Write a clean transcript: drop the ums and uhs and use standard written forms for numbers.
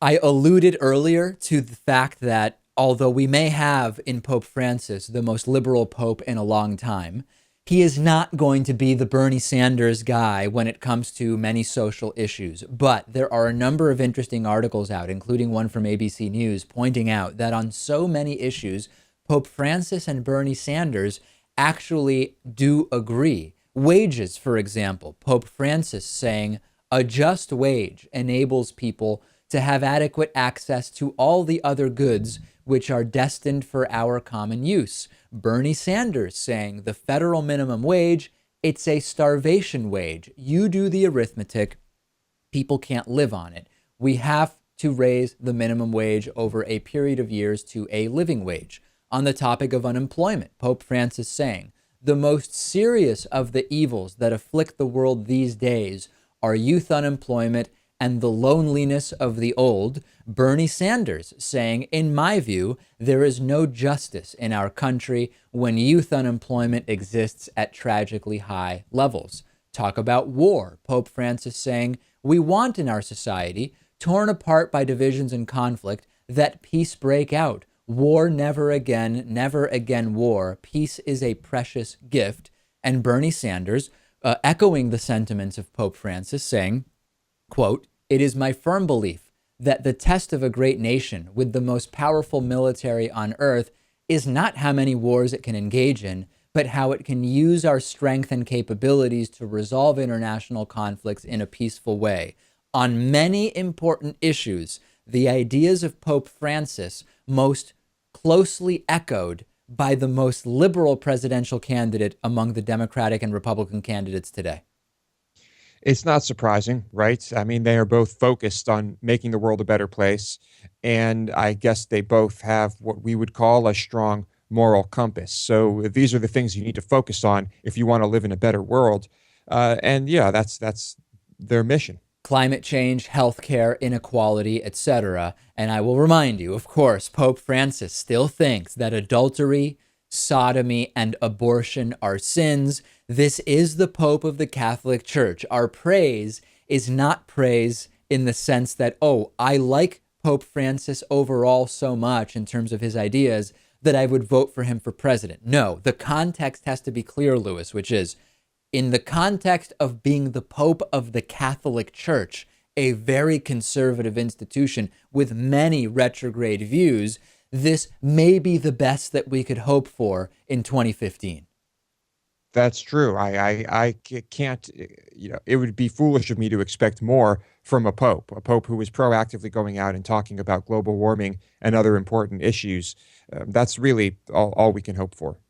I alluded earlier to the fact that although we may have in Pope Francis the most liberal pope in a long time, he is not going to be the Bernie Sanders guy when it comes to many social issues. But there are a number of interesting articles out, including one from ABC News, pointing out that on so many issues, Pope Francis and Bernie Sanders actually do agree. Wages, for example, Pope Francis saying a just wage enables people to have adequate access to all the other goods which are destined for our common use. Bernie Sanders saying the federal minimum wage, it's a starvation wage. You do the arithmetic, people can't live on it. We have to raise the minimum wage over a period of years to a living wage. On the topic of unemployment, Pope Francis saying the most serious of the evils that afflict the world these days are youth unemployment and the loneliness of the old. Bernie Sanders saying, in my view, there is no justice in our country when youth unemployment exists at tragically high levels. Talk about war. Pope Francis saying, we want in our society, torn apart by divisions and conflict, that peace break out. War never again war. Peace is a precious gift. And Bernie Sanders, echoing the sentiments of Pope Francis, saying, quote, it is my firm belief that the test of a great nation with the most powerful military on earth is not how many wars it can engage in, but how it can use our strength and capabilities to resolve international conflicts in a peaceful way. On many important issues, the ideas of Pope Francis most closely echoed by the most liberal presidential candidate among the Democratic and Republican candidates today. It's not surprising, right? I mean, they are both focused on making the world a better place. And I guess they both have what we would call a strong moral compass. So these are the things you need to focus on if you want to live in a better world. And yeah, that's their mission. Climate change, healthcare, inequality, etc. And I will remind you, of course, Pope Francis still thinks that adultery, sodomy, and abortion are sins. This is the Pope of the Catholic Church. Our praise is not praise in the sense that, oh, I like Pope Francis overall so much in terms of his ideas that I would vote for him for president. No, the context has to be clear, Lewis, which is in the context of being the Pope of the Catholic Church, a very conservative institution with many retrograde views, this may be the best that we could hope for in 2015. That's true. Can't, it would be foolish of me to expect more from a pope who is proactively going out and talking about global warming and other important issues. That's really all we can hope for.